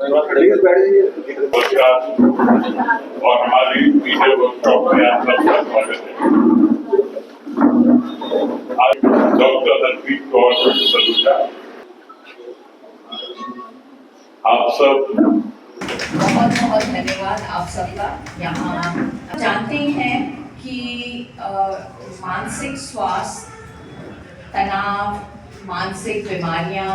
और हमारी media workshop में आप सबका स्वागत है। आज डॉक्टर हरप्रीत कौर सलूजा, आप सब बहुत बहुत धन्यवाद आप सबका। यहाँ जानते हैं कि मानसिक स्वास्थ्य, तनाव, मानसिक बीमारियाँ,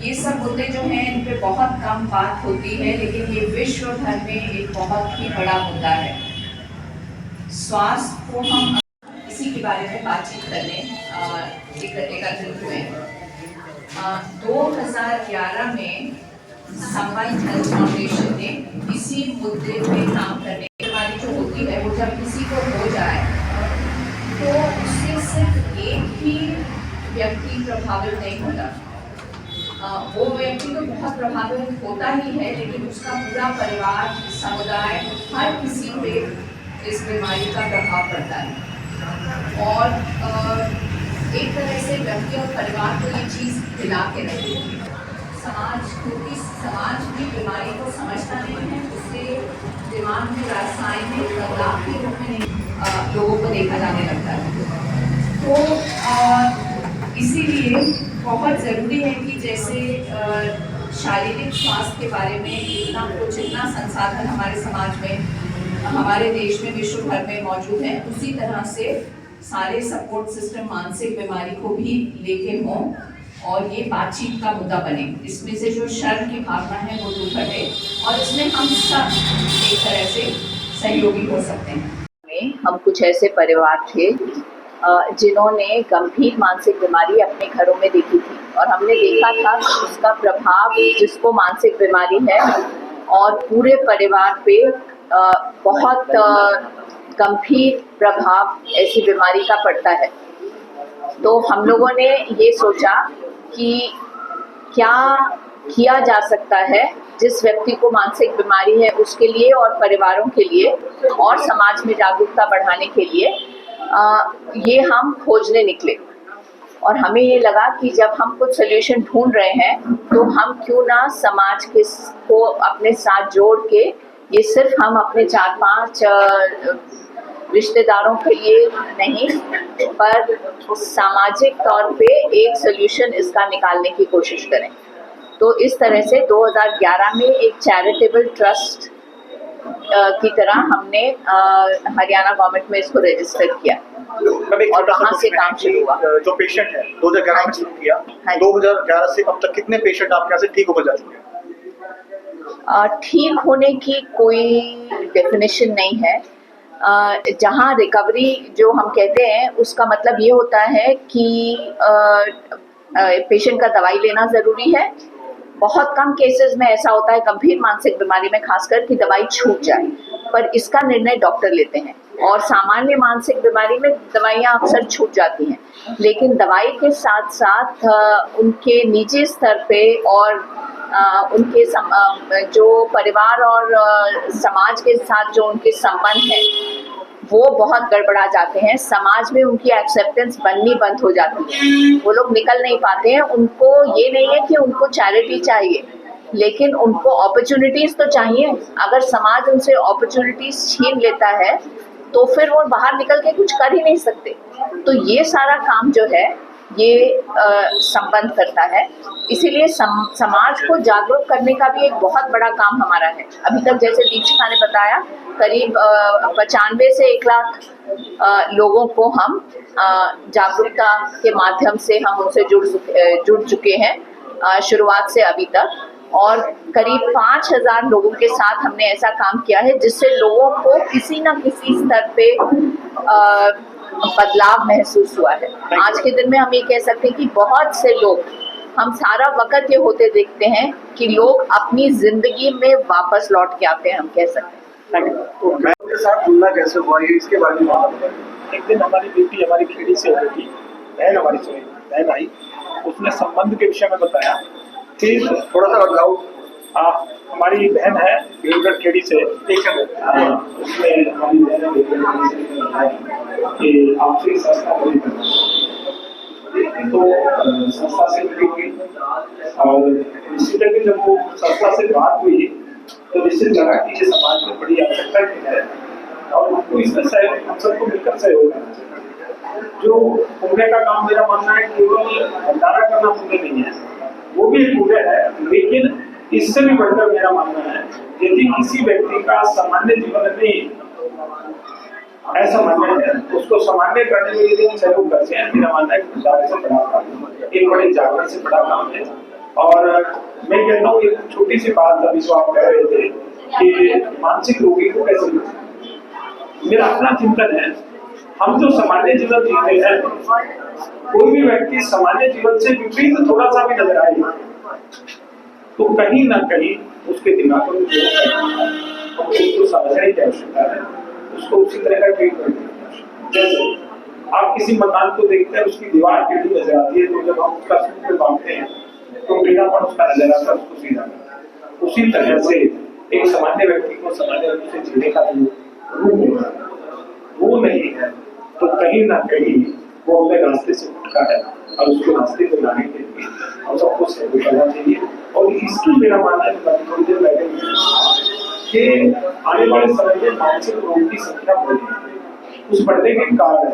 ये सब मुद्दे जो हैं इन पे बहुत कम बात होती है, लेकिन ये विश्व भर में एक बहुत ही बड़ा मुद्दा है। स्वास्थ्य को हम इसी के बारे में बातचीत करने एकत्रित हुए। 2011 में संबंध हेल्थ फाउंडेशन ने इसी मुद्दे पे काम करने की बीमारी जो होती है, वो जब किसी को हो जाए तो उससे सिर्फ एक ही व्यक्ति प्रभावित नहीं होता, वो व्यक्ति तो बहुत प्रभावित होता ही है, लेकिन उसका पूरा परिवार, समुदाय, हर किसी पे इस बीमारी का प्रभाव पड़ता है। और एक तरह से व्यक्ति और परिवार को ये चीज़ हिला के रखती है। समाज, क्योंकि समाज भी बीमारी को समझता नहीं है, उससे दिमाग में रासायनिक बदलाव के रूप में लोगों को देखा जाने लगता है। तो इसीलिए बहुत ज़रूरी है कि जैसे शारीरिक स्वास्थ्य के बारे में इतना संसाधन हमारे समाज में, हमारे देश में, विश्व भर में मौजूद है, उसी तरह से सारे सपोर्ट सिस्टम मानसिक बीमारी को भी लेके हों और ये बातचीत का मुद्दा बने। इसमें से जो शर्म की भावना है वो दूर हटे और इसमें हम सब एक तरह से सहयोगी हो सकते हैं। हम कुछ ऐसे परिवार थे जिन्होंने गंभीर मानसिक बीमारी अपने घरों में देखी थी और हमने देखा था कि उसका प्रभाव जिसको मानसिक बीमारी है और पूरे परिवार पे बहुत गंभीर प्रभाव ऐसी बीमारी का पड़ता है। तो हम लोगों ने ये सोचा कि क्या किया जा सकता है जिस व्यक्ति को मानसिक बीमारी है उसके लिए और परिवारों के लिए और समाज में जागरूकता बढ़ाने के लिए ये हम खोजने निकले। और हमें ये लगा कि जब हम कुछ सोल्यूशन ढूंढ रहे हैं तो हम क्यों ना समाज के को अपने साथ जोड़ के, ये सिर्फ हम अपने 4-5 रिश्तेदारों के लिए नहीं, पर सामाजिक तौर पे एक सोल्यूशन इसका निकालने की कोशिश करें। तो इस तरह से 2011 में एक चैरिटेबल ट्रस्ट की तरह हमने हरियाणा गवर्नमेंट में इसको रजिस्टर किया और वहाँ से काम शुरू हुआ। जो पेशेंट है 2011 में शुरू किया, 2011 से अब तक कितने पेशेंट आपके यहाँ से ठीक होकर जा चुके हैं? ठीक होने की कोई डेफिनेशन नहीं है। जहाँ रिकवरी जो हम कहते हैं उसका मतलब ये होता है कि पेशेंट का दवाई लेना ज़रूरी है। बहुत कम केसेस में ऐसा होता है गंभीर मानसिक बीमारी में खासकर कि दवाई छूट जाए, पर इसका निर्णय डॉक्टर लेते हैं। और सामान्य मानसिक बीमारी में दवाइयाँ अक्सर छूट जाती हैं, लेकिन दवाई के साथ साथ उनके निजी स्तर पे और उनके जो परिवार और समाज के साथ जो उनके संबंध हैं वो बहुत गड़बड़ा जाते हैं। समाज में उनकी एक्सेप्टेंस बननी बंद हो जाती है, वो लोग निकल नहीं पाते हैं। उनको ये नहीं है कि उनको चैरिटी चाहिए, लेकिन उनको अपॉर्चुनिटीज़ तो चाहिए। अगर समाज उनसे अपॉर्चुनिटीज़ छीन लेता है तो फिर वो बाहर निकल के कुछ कर ही नहीं सकते। तो ये सारा काम जो है ये संबंध करता है। इसीलिए समाज को जागरूक करने का भी एक बहुत बड़ा काम हमारा है। अभी तक जैसे दीक्षिका ने बताया, करीब 95 से 1 लाख लोगों को हम जागरूकता के माध्यम से हम उनसे जुड़ चुके हैं शुरुआत से अभी तक। और करीब 5000 लोगों के साथ हमने ऐसा काम किया है जिससे लोगों को किसी न किसी स्तर पे बदलाव महसूस हुआ है। आज के दिन में हम ये कह सकते हैं कि बहुत से लोग, हम सारा वक्त ये होते देखते हैं कि लोग अपनी जिंदगी में वापस लौट के आते हैं, हम कह सकते हैं। तो मैं उनके साथ जुड़ना कैसे हुआ ये इसके बारे में बताएं। एक दिन हमारी बेटी हमारी खेड़ी से हो गई, बहन आई, उसने संबंध के विषय में बताया कि थोड़ा सा बताओ। हमारी बहन है भीमगढ़ खेड़ी से, उसमें हमारी बहन कि आपसी संस्था तो संस्था से मिली हुई और इसी तरह जब वो संस्था से बात हुई तो निश्चित लगा कि ये समाज में बड़ी आवश्यकता की है और उनको इसमें सहयोग हम सबको मिलकर सहयोग करना चाहिए। जो पुण्य का काम मेरा मानना है केवल भंडारा करना पुण्य नहीं है, वो भी एक पुण्य है, लेकिन इससे भी बढ़कर मेरा मानना है यदि किसी व्यक्ति का सामान्य जीवन में असामान्य है उसको सामान्य करने में यदि हम सहयोग करते हैं, मेरा मानना है कि भंडारे से बड़ा काम एक बड़े जागरण से बड़ा काम है। और मैं कहता हूँ एक छोटी सी बात अभी जो आप कह रहे थे कि मानसिक रोगी को कैसे बचाएं। मेरा अपना चिंतन है, हम जो सामान्य जीवन जीते हैं, कोई भी व्यक्ति सामान्य जीवन से विपरीत थोड़ा सा भी नजर आए तो कहीं ना कहीं उसके दिमाग में उसको समझने की आवश्यकता है, उसको उसी तरह का ट्रीटमेंट करना है। जैसे आप किसी मकान को देखते हैं, उसकी दीवार टेढ़ी नजर आती है, तो जब हम उसका सूत्र बांधते हैं तो टेढ़ापन उसका नजर आता है, उसको सीधा करता है। उसी तरह से एक सामान्य व्यक्ति को सामान्य रूप से जीने का जो रूप होता है वो नहीं है, तो कहीं ना कहीं वो अपने रास्ते से उठता है और उसको रास्ते को लाने के लिए हम सबको सहयोग करना चाहिए। और इसकी मेरा मानना है थोड़ी देर पहले कि आने वाले समय में मानसिक रोग की संख्या बढ़ेगी। उस बढ़ने के कारण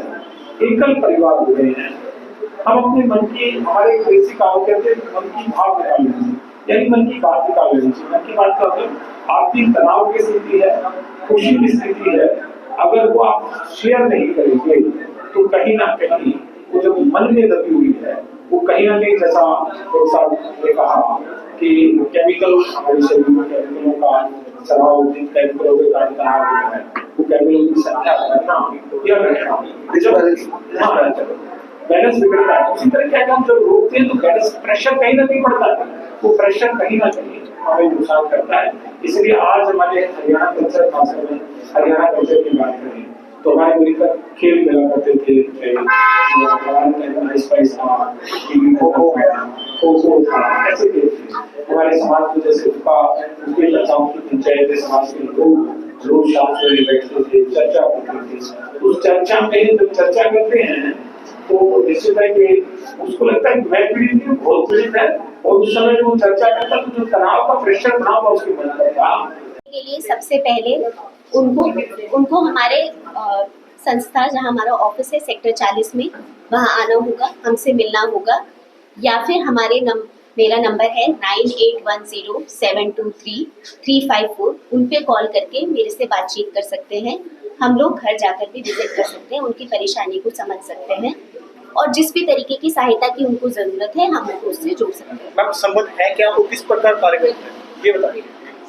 एकल परिवार हो रहे हैं। हम अपने मन की, हमारे कृषि काम कहते हैं मन की भाव निकाल लेंगे, यानी मन की बात निकाल लेनी चाहिए। मन की बात का मतलब आपकी तनाव की स्थिति है, खुशी की स्थिति है, अगर वो आप शेयर नहीं करेंगे तो कहीं ना कहीं वो जो मन में दबी हुई है वो कहीं ना कहीं, जैसा साहब ने कहा कि केमिकल हमारे शरीर में केमिकलों का चलाव, जिन केमिकलों के कारण तनाव होता है वो केमिकलों की संख्या बढ़ना या घटना बैलेंस बिगड़ता है। उसी तरह क्या हम जब रोकते हैं तो बैलेंस प्रेशर कहीं ना कहीं बढ़ता है, वो प्रेशर कहीं ना कहीं हमें नुकसान करता है। इसलिए आज हमारे हरियाणा कल्चर, खासकर में हरियाणा कल्चर की बात करें तो हमारे मिलकर खेल खेला करते थे, खो था, ऐसे खेल हमारे समाज में जैसे की पंचायत समाज के लोग शाम से बैठते थे, चर्चा करते थे। उस चर्चा में जब चर्चा करते हैं तो निश्चित है कि उसको लगता है कि मैं पीड़ित हूँ, बहुत पीड़ित है, और उस समय जो चर्चा करता तो जो तनाव का प्रेशर बना हुआ उसके मन पर था। के लिए सबसे पहले उनको हमारे संस्था, जहाँ हमारा ऑफिस है सेक्टर 40 में, वहाँ आना होगा, हमसे मिलना होगा, या फिर मेरा नंबर है 9810723354, उन पे कॉल करके मेरे से बातचीत कर सकते हैं। हम लोग घर जाकर भी विजिट कर सकते हैं, उनकी परेशानी को समझ सकते हैं और जिस भी तरीके की सहायता की उनको जरूरत है हम उनको उससे जोड़ सकते हैं। मैम संबंध है क्या, वो किस प्रकार कार्य करते हैं ये बताइए।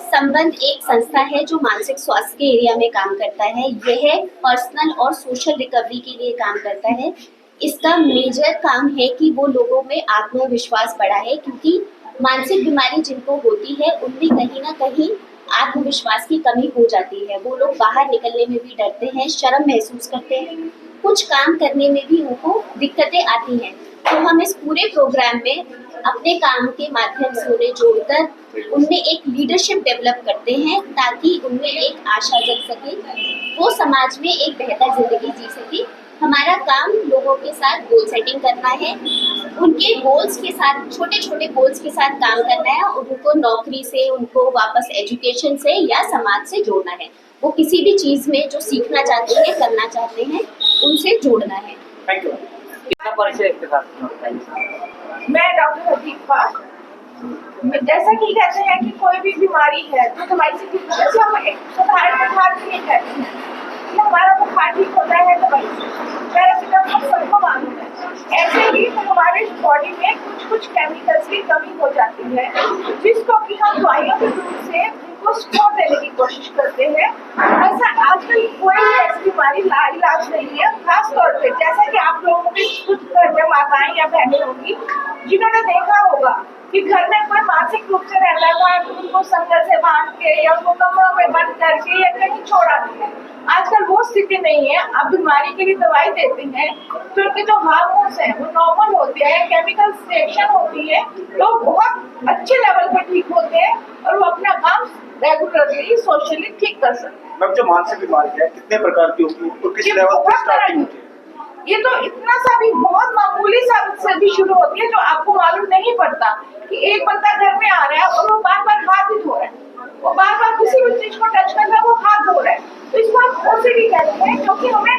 संबंध एक संस्था है जो मानसिक स्वास्थ्य के एरिया में काम करता है। यह पर्सनल और सोशल रिकवरी के लिए काम करता है। इसका मेजर काम है कि वो लोगों में आत्मविश्वास बढ़ाए, क्योंकि मानसिक बीमारी जिनको होती है उनमें कहीं ना कहीं आत्मविश्वास की कमी हो जाती है। वो लोग बाहर निकलने में भी डरते हैं, शर्म महसूस करते हैं, कुछ काम करने में भी उनको दिक्कतें आती हैं। तो हम इस पूरे प्रोग्राम में अपने काम के माध्यम से उन्हें जोड़कर उनमें एक लीडरशिप डेवलप करते हैं, ताकि उनमें एक आशा जग सके, वो समाज में एक बेहतर जिंदगी जी सके। हमारा काम लोगों के साथ गोल सेटिंग करना है, उनके गोल्स के साथ, छोटे छोटे गोल्स के साथ काम करना है, और उनको नौकरी से, उनको वापस एजुकेशन से या समाज से जोड़ना है। वो किसी भी चीज में जो सीखना चाहते हैं, करना चाहते हैं, उनसे जोड़ना है। Thank you. मैं डॉक्टर हदीफा। जैसा कि कहते हैं कि कोई भी बीमारी है तो दवाई से ठीक होता है। जैसे हम एक साधारण बुखार के लिए कहते हैं कि हमारा बुखार ठीक होता है दवाई से, पैरासीटामोल सबको मालूम है। ऐसे ही तो हमारे बॉडी में कुछ केमिकल्स की कमी हो जाती है, जिसको कि हम दवाइयों के रूप से उनको स्टोर देने की कोशिश करते हैं। ऐसा आजकल कोई ऐसी बीमारी लाइलाज नहीं है। खास तौर पे जैसा कि आप लोगों के कुछ घर में माताएं या बहनें होंगी जिन्होंने देखा होगा कि घर में कोई मानसिक रूप से रहता था तो उनको संगत से बांध के या उनको कमरों में बंद करके या कहीं छोड़ा दिया। आजकल वो स्थिति नहीं है। अब बीमारी की भी दवाई देते हैं तो उनके जो हार्मोन्स हैं वो नॉर्मल होते हैं, केमिकल सिलेक्शन होती है, तो बहुत अच्छे लेवल पर ठीक होते हैं और वो अपना काम रेगुलरली सोशली ठीक कर सकते हैं। मैम जो मानसिक बीमारी है कितने प्रकार की होती है, तो किस लेवल पर स्टार्टिंग होती है? ये तो इतना सा भी बहुत मामूली सा से भी शुरू होती है जो आपको मालूम नहीं पड़ता कि एक बंदा घर में आ रहा है और वो बार बार हाथ ही धो रहा है, वो बार बार किसी भी चीज को टच कर रहा है, वो हाथ धो रहा है, तो इसको हम ओसीडी कहते हैं, जो कि हमें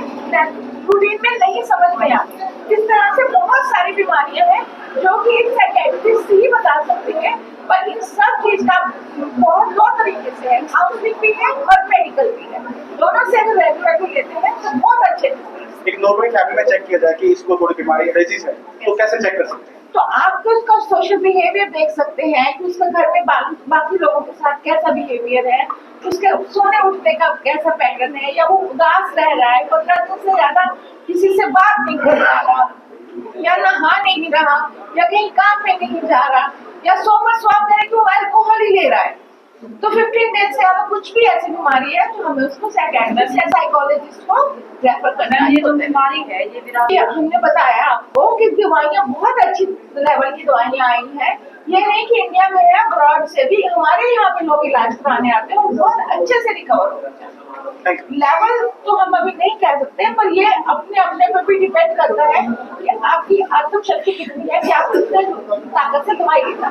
रूटीन में नहीं समझ में आती। इस तरह से बहुत सारी बीमारियां हैं जो कि एक साइकियाट्रिस्ट ही बता सकते हैं, पर इन सब चीज का बहुत दो तरीके से है, काउंसलिंग भी है और मेडिकल भी है, दोनों से अगर रेगुलरली लेते हैं तो बहुत अच्छे से। एक नॉर्मली फैमिली में चेक किया जाए कि इसको थोड़ी बीमारी डिजीज है, तो कैसे चेक कर सकते हैं? तो आप उसका सोशल बिहेवियर देख सकते हैं कि उसका घर में बाकी लोगों के साथ कैसा बिहेवियर है, उसके सोने उठने का कैसा पैटर्न है, या वो उदास रह रहा है, 15 दिन से ज्यादा किसी से बात नहीं कर रहा, या नहा नहीं रहा, या कहीं काम में नहीं जा रहा, या स्वाप करे कि वो अल्कोहल ही ले रहा है, तो 15 डेज से ज्यादा कुछ भी ऐसी बीमारी है तो हमें उसको साइकियाट्रिस्ट या साइकोलॉजिस्ट को रेफर करना है। ये तो बीमारी है, ये हमने बताया आपको कि दवाइयाँ बहुत अच्छी लेवल की दवाइयाँ आई हैं, ये नहीं कि इंडिया में है, अब्रॉड से भी हमारे यहाँ पे लोग इलाज कराने आते हैं और बहुत अच्छे से रिकवर हो जाते हैं। लेवल तो हम अभी नहीं कह सकते, पर ये अपने अपने पे भी डिपेंड करता है कि आपकी आत्म शक्ति कितनी है, कि आप कितने ताकत से दवाई लेना।